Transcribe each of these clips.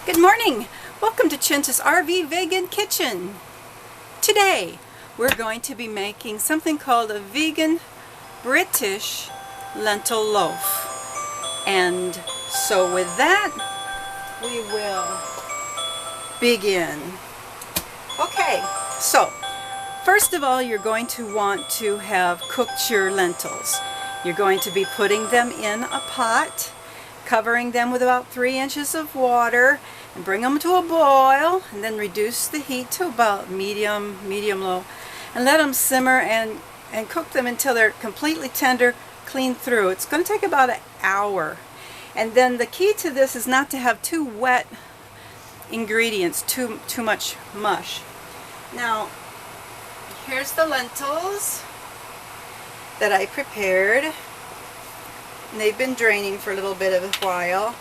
Good morning! Welcome to Chinta's RV Vegan Kitchen. Today we're going to be making something called a vegan British lentil loaf. And so with that we will begin. Okay, so first of all you're going to want to have cooked your lentils. You're going to be putting them in a pot, covering them with about 3 inches of water, and bring them to a boil, and then reduce the heat to about medium low, and let them simmer and cook them until they're completely tender, clean through. It's going to take about an hour. And then the key to this is not to have too wet ingredients, too much mush. Now, here's the lentils that I prepared. And they've been draining for a little bit of a while,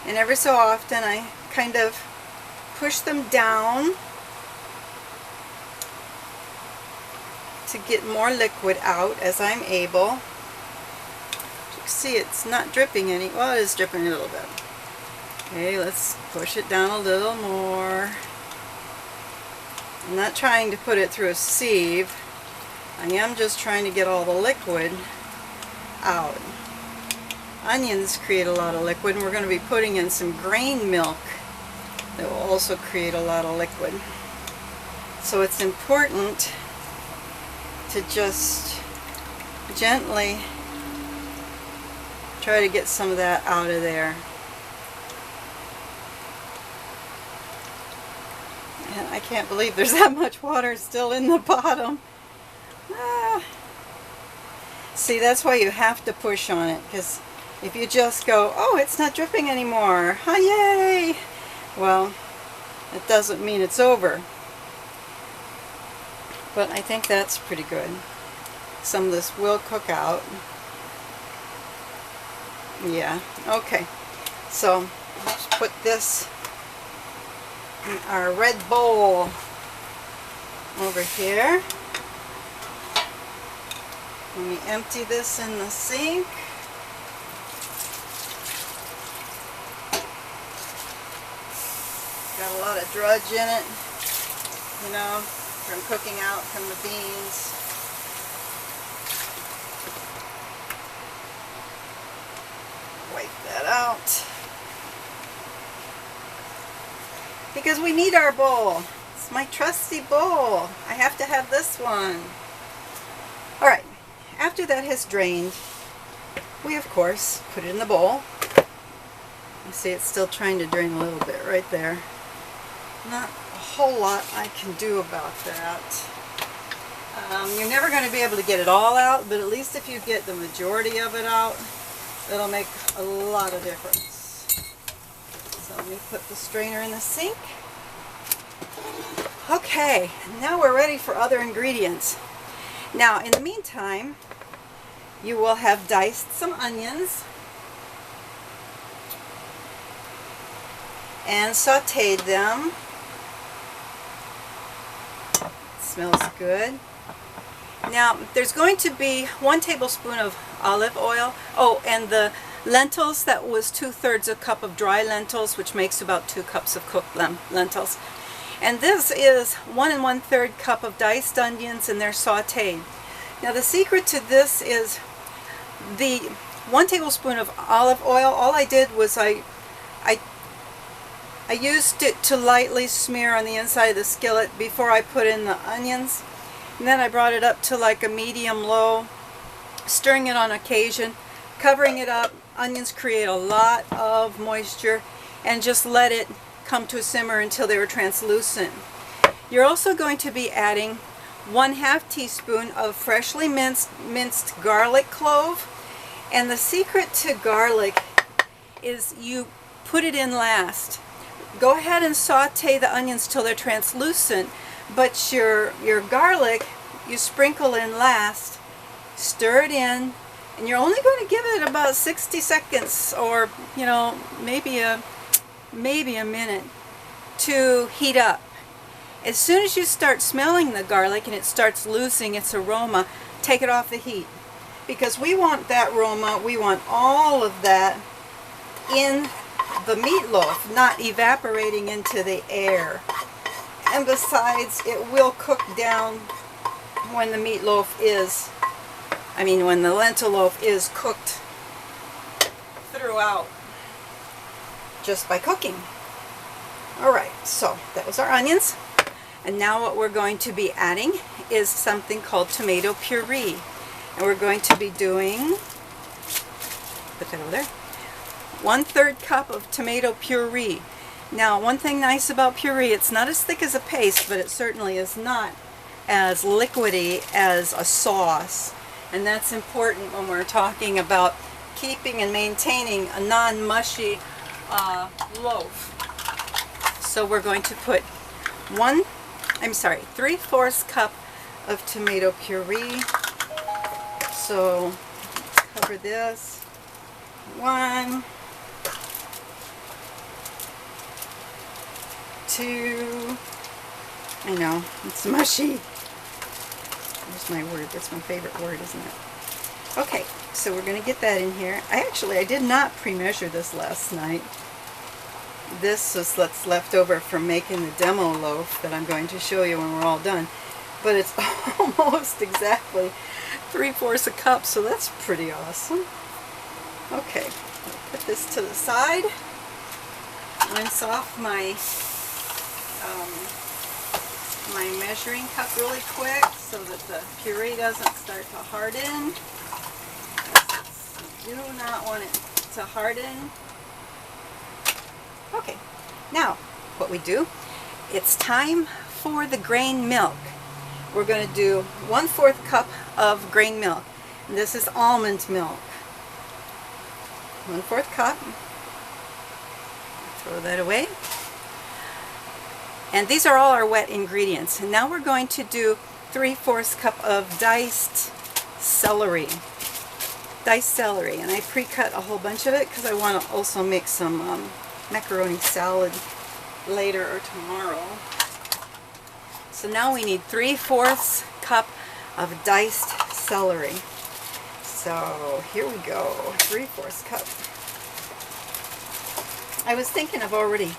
and every so often I kind of push them down to get more liquid out as I'm able. You can see it's not dripping any. Well, it is dripping a little bit. Okay, let's push it down a little more. I'm not trying to put it through a sieve. I am just trying to get all the liquid out. Onions create a lot of liquid, and we're going to be putting in some grain milk that will also create a lot of liquid. So it's important to just gently try to get some of that out of there. And I can't believe there's that much water still in the bottom. See, that's why you have to push on it, because if you just go, oh, it's not dripping anymore, oh, yay! Well, it doesn't mean it's over. But I think that's pretty good. Some of this will cook out. Yeah, okay. So, let's put this in our red bowl over here. Let me empty this in the sink. Got a lot of drudge in it, you know, from cooking out from the beans. Wipe that out. Because we need our bowl. It's my trusty bowl. I have to have this one. Alright, after that has drained, we of course put it in the bowl. You see it's still trying to drain a little bit right there. Not a whole lot I can do about that. You're never going to be able to get it all out, but at least if you get the majority of it out, it'll make a lot of difference. So let me put the strainer in the sink. Okay, now we're ready for other ingredients. Now, in the meantime, you will have diced some onions and sautéed them. Smells good. Now there's going to be 1 tablespoon of olive oil. Oh, and the lentils, that was 2/3 a cup of dry lentils, which makes about 2 cups of cooked lentils. And this is 1 1/3 cup of diced onions, and they're sautéed. Now the secret to this is the 1 tablespoon of olive oil. All I did was I used it to lightly smear on the inside of the skillet before I put in the onions. And then I brought it up to like a medium-low, stirring it on occasion, covering it up. Onions create a lot of moisture, and just let it come to a simmer until they were translucent. You're also going to be adding 1/2 teaspoon of freshly minced garlic clove. And the secret to garlic is you put it in last. Go ahead and saute the onions till they're translucent, but your garlic you sprinkle in last, stir it in, and you're only going to give it about 60 seconds, or you know, maybe a minute to heat up. As soon as you start smelling the garlic and it starts losing its aroma, take it off the heat, because we want that aroma, we want all of that in the meatloaf not evaporating into the air. And besides, it will cook down when the meatloaf is, when the lentil loaf is cooked throughout just by cooking. Alright, so that was our onions. And now what we're going to be adding is something called tomato puree. And we're going to be doing, put that over there, 1/3 cup of tomato puree. Now, one thing nice about puree, it's not as thick as a paste, but it certainly is not as liquidy as a sauce. And that's important when we're talking about keeping and maintaining a non-mushy loaf. So we're going to put 3/4 cup of tomato puree. So cover this. 1, 2, I know, it's mushy. There's my word, that's my favorite word, isn't it? Okay, so we're going to get that in here. I did not pre-measure this last night. This is what's left over from making the demo loaf that I'm going to show you when we're all done. But it's almost exactly 3/4 a cup, so that's pretty awesome. Okay, I'll put this to the side. Rinse off my my measuring cup really quick so that the puree doesn't start to harden. You do not want it to harden. Okay, now what we do, it's time for the grain milk. We're going to do 1/4 cup of grain milk. And this is almond milk. 1/4 cup. Throw that away. And these are all our wet ingredients. And now we're going to do 3/4 cup of diced celery. Diced celery. And I pre-cut a whole bunch of it because I want to also make some macaroni salad later or tomorrow. So now we need 3/4 cup of diced celery. So here we go, 3/4 cup. I was thinking of already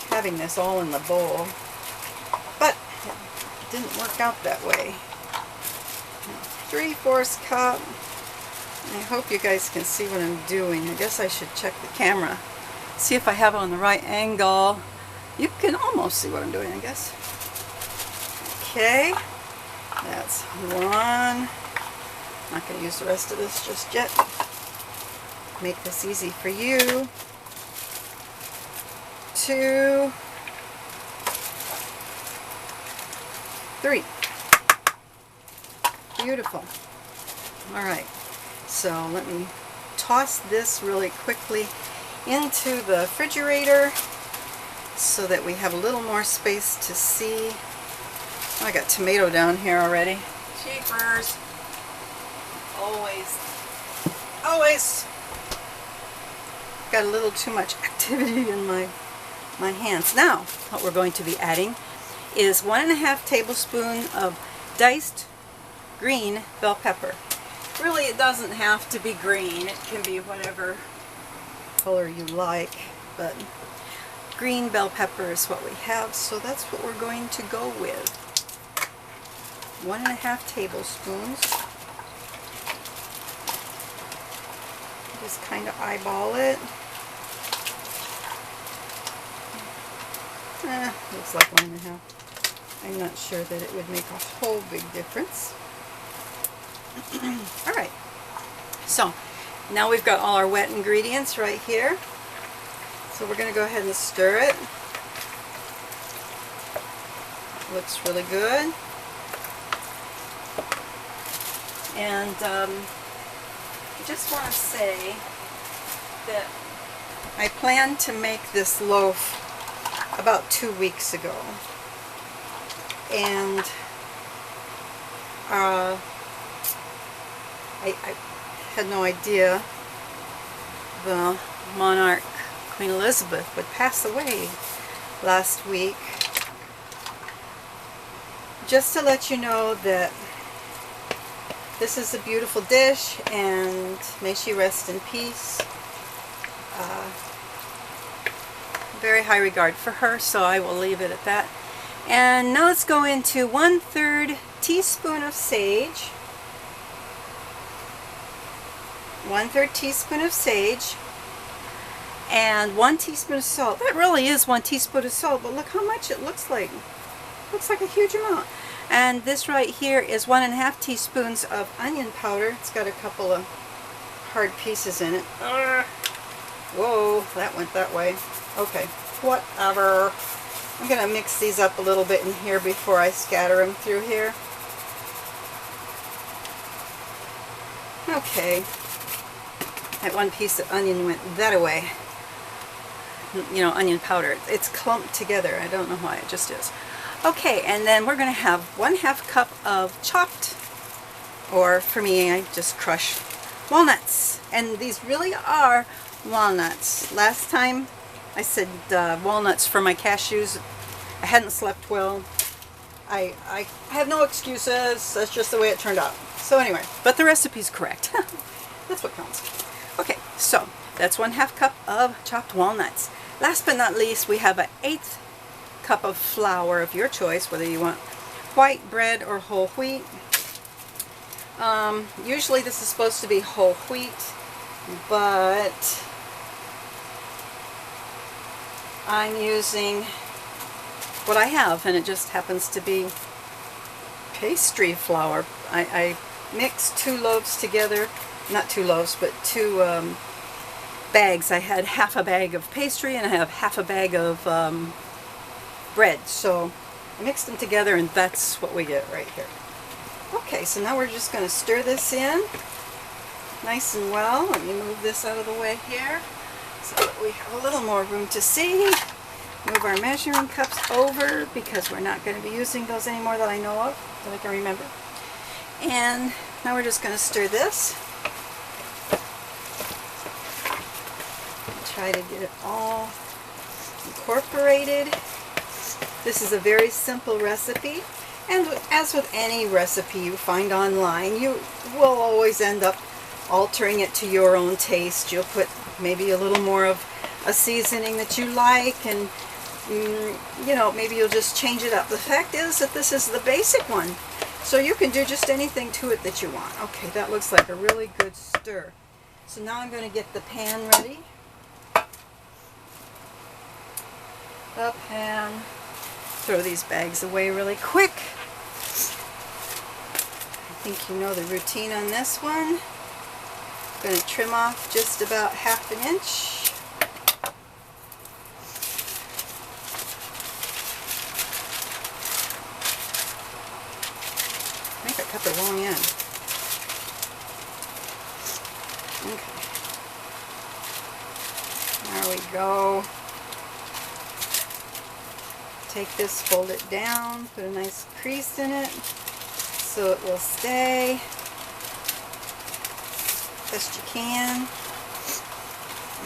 having this all in the bowl, but it didn't work out that way. 3/4 cup. I hope you guys can see what I'm doing. I guess I should check the camera, see if I have it on the right angle. You can almost see what I'm doing, I guess. Okay, that's 1. Not going to use the rest of this just yet. Make this easy for you. 2, 3. Beautiful. Alright, so let me toss this really quickly into the refrigerator so that we have a little more space to see. Oh, I got tomato down here already. Cheapers. Always got a little too much activity in my hands. Now, what we're going to be adding is 1.5 tablespoons of diced green bell pepper. Really, it doesn't have to be green. It can be whatever color you like, but green bell pepper is what we have, so that's what we're going to go with. 1.5 tablespoons. Just kind of eyeball it. Looks like 1.5. I'm not sure that it would make a whole big difference. Alright, so now we've got all our wet ingredients right here. So we're going to go ahead and stir it. Looks really good. And I just want to say that I planned to make this loaf about 2 weeks ago, and I had no idea the monarch Queen Elizabeth would pass away last week. Just to let you know that this is a beautiful dish, and may she rest in peace. very high regard for her, so I will leave it at that. And now let's go into 1/3 teaspoon of sage. 1/3 teaspoon of sage. And 1 teaspoon of salt. That really is 1 teaspoon of salt, but look how much it looks like. Looks like a huge amount. And this right here is 1½ teaspoons of onion powder. It's got a couple of hard pieces in it. Whoa, that went that way. Okay, whatever. I'm going to mix these up a little bit in here before I scatter them through here. Okay. That 1 piece of onion went that away. You know, onion powder. It's clumped together. I don't know why, it just is. Okay, and then we're going to have 1/2 cup of chopped, or for me, I just crush walnuts. And these really are walnuts. Last time I said walnuts for my cashews. I hadn't slept well. I have no excuses. That's just the way it turned out. So anyway, but the recipe's correct. That's what counts. Okay, so that's 1/2 cup of chopped walnuts. Last but not least, we have an 1/8 cup of flour of your choice, whether you want white bread or whole wheat. Usually this is supposed to be whole wheat, but I'm using what I have, and it just happens to be pastry flour. I mixed 2 loaves together, not 2 loaves, but 2 bags. I had half a bag of pastry and I have half a bag of bread. So I mixed them together and that's what we get right here. Okay, so now we're just going to stir this in nice and well. Let me move this out of the way here so that we have a little more room to see. Move our measuring cups over because we're not going to be using those anymore that I know of, that I can remember. And now we're just going to stir this. Try to get it all incorporated. This is a very simple recipe, and as with any recipe you find online, you will always end up altering it to your own taste. You'll put maybe a little more of a seasoning that you like, and you know, maybe you'll just change it up. The fact is that this is the basic one, so you can do just anything to it that you want. Okay, that looks like a really good stir. So now I'm going to get the pan ready. The pan. Throw these bags away really quick. I think you know the routine on this one. I'm going to trim off just about 1/2 inch. I think I cut the wrong end. Okay. There we go. Take this, fold it down, put a nice crease in it so it will stay best you can,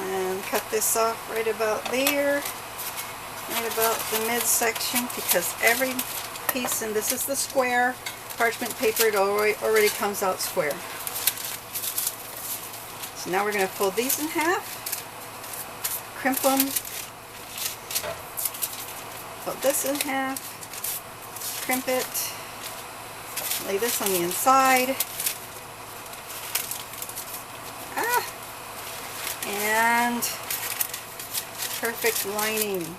and cut this off right about there, right about the midsection, because every piece, and this is the square parchment paper, it already comes out square. So now we're going to fold these in half, crimp them, fold this in half, crimp it, lay this on the inside, and perfect lining,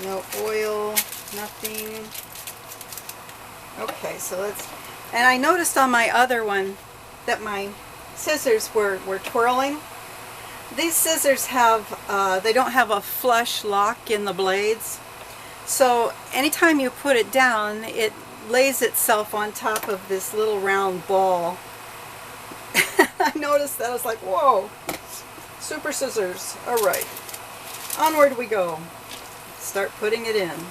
no oil, nothing. Okay, so let's, and I noticed on my other one that my scissors were twirling. These scissors have, they don't have a flush lock in the blades. So anytime you put it down, it lays itself on top of this little round ball. I noticed that. I was like, whoa, super scissors. All right, onward we go. Start putting it in.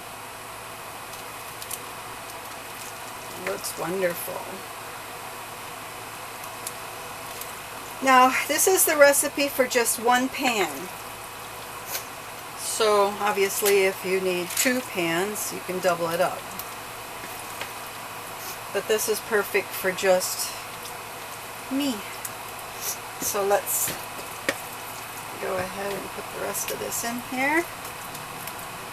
Looks wonderful. Now, this is the recipe for just 1 pan. So obviously if you need 2 pans, you can double it up. But this is perfect for just me. So let's Go ahead and put the rest of this in here.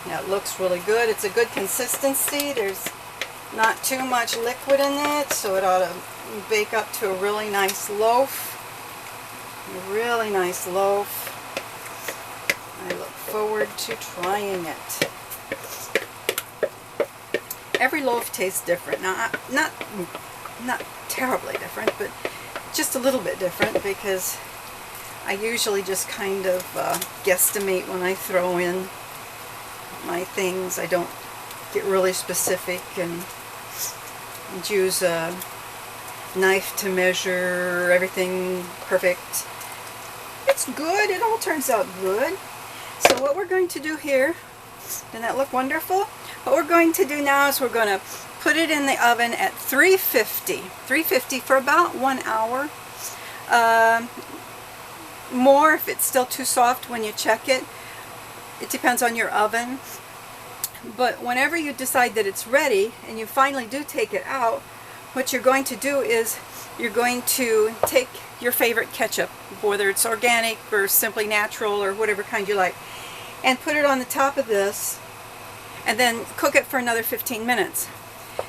Now it looks really good. It's a good consistency. There's not too much liquid in it, so it ought to bake up to a really nice loaf. A really nice loaf. I look forward to trying it. Every loaf tastes different. Now, not terribly different, but just a little bit different, because I usually just kind of guesstimate when I throw in my things. I don't get really specific and use a knife to measure everything perfect. It's good. It all turns out good. So what we're going to do here, doesn't that look wonderful? What we're going to do now is we're going to put it in the oven at 350 for about 1 hour. More if it's still too soft when you check it. It depends on your oven. But whenever you decide that it's ready and you finally do take it out, what you're going to do is you're going to take your favorite ketchup, whether it's organic or simply natural or whatever kind you like, and put it on the top of this and then cook it for another 15 minutes.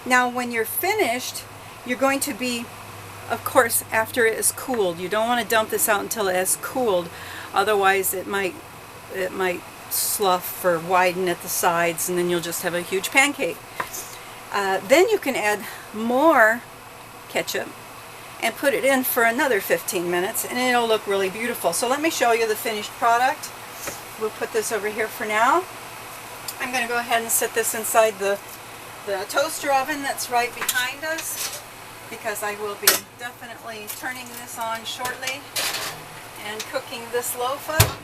Now when you're finished, you're going to be, of course, after it is cooled. You don't want to dump this out until it has cooled, otherwise it might slough or widen at the sides, and then you'll just have a huge pancake. Then you can add more ketchup and put it in for another 15 minutes, and it'll look really beautiful. So let me show you the finished product. We'll put this over here for now. I'm going to go ahead and set this inside the toaster oven that's right behind us, because I will be definitely turning this on shortly and cooking this loaf up.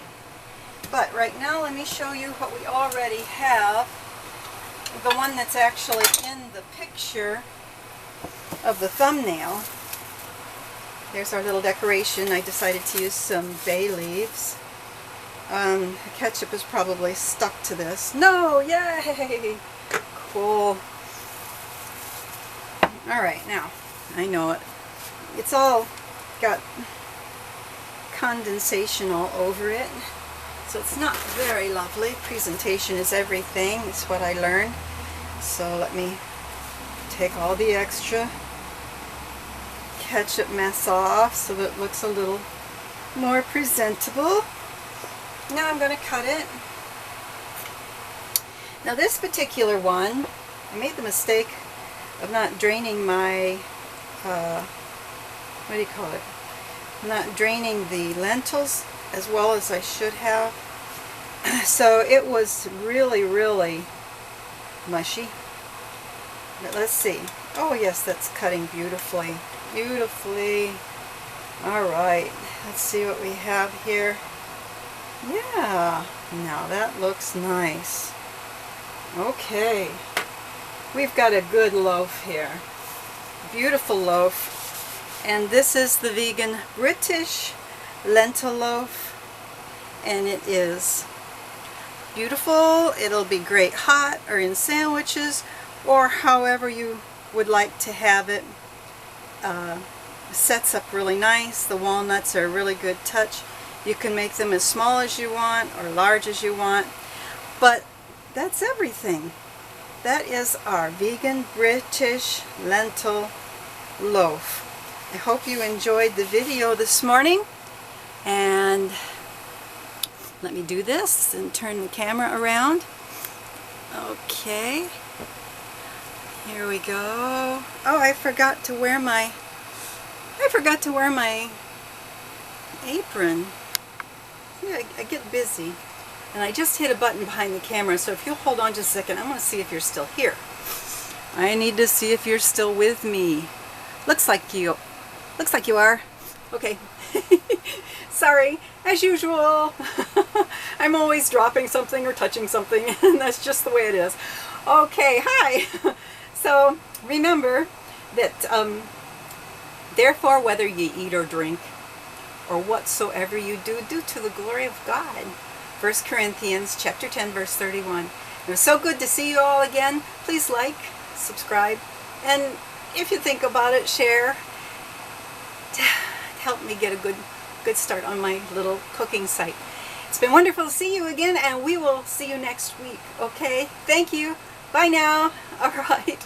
But right now let me show you what we already have. The one that's actually in the picture of the thumbnail. There's our little decoration. I decided to use some bay leaves. The ketchup is probably stuck to this. No! Yay! Cool. Alright, now, I know it. It's all got condensation all over it, so it's not very lovely. Presentation is everything, is what I learned. So let me take all the extra ketchup mess off so that it looks a little more presentable. Now I'm going to cut it. Now this particular one, I made the mistake of not draining my, what do you call it? Not draining the lentils as well as I should have. So it was really, really mushy. But let's see. Oh yes, that's cutting beautifully. Beautifully. Alright, let's see what we have here. Yeah, now that looks nice. Okay, we've got a good loaf here. Beautiful loaf. And this is the vegan British lentil loaf. And it is beautiful. It'll be great hot or in sandwiches or however you would like to have it. Sets up really nice. The walnuts are a really good touch. You can make them as small as you want or large as you want. But that's everything. That is our vegan British lentil loaf. I hope you enjoyed the video this morning. And let me do this and turn the camera around. Okay. Here we go. Oh, I forgot to wear my apron. Yeah, I get busy. And I just hit a button behind the camera, so if you'll hold on just a second, I want to see if you're still here. I need to see if you're still with me. Looks like you are. Okay. Sorry, as usual. I'm always dropping something or touching something, and that's just the way it is. Okay, hi. So remember that therefore whether ye eat or drink or whatsoever you do, do to the glory of God. 1 Corinthians chapter 10 verse 31. It was so good to see you all again. Please like, subscribe, and if you think about it, share to help me get a good start on my little cooking site. It's been wonderful to see you again, and we will see you next week, okay? Thank you. Bye now. All right.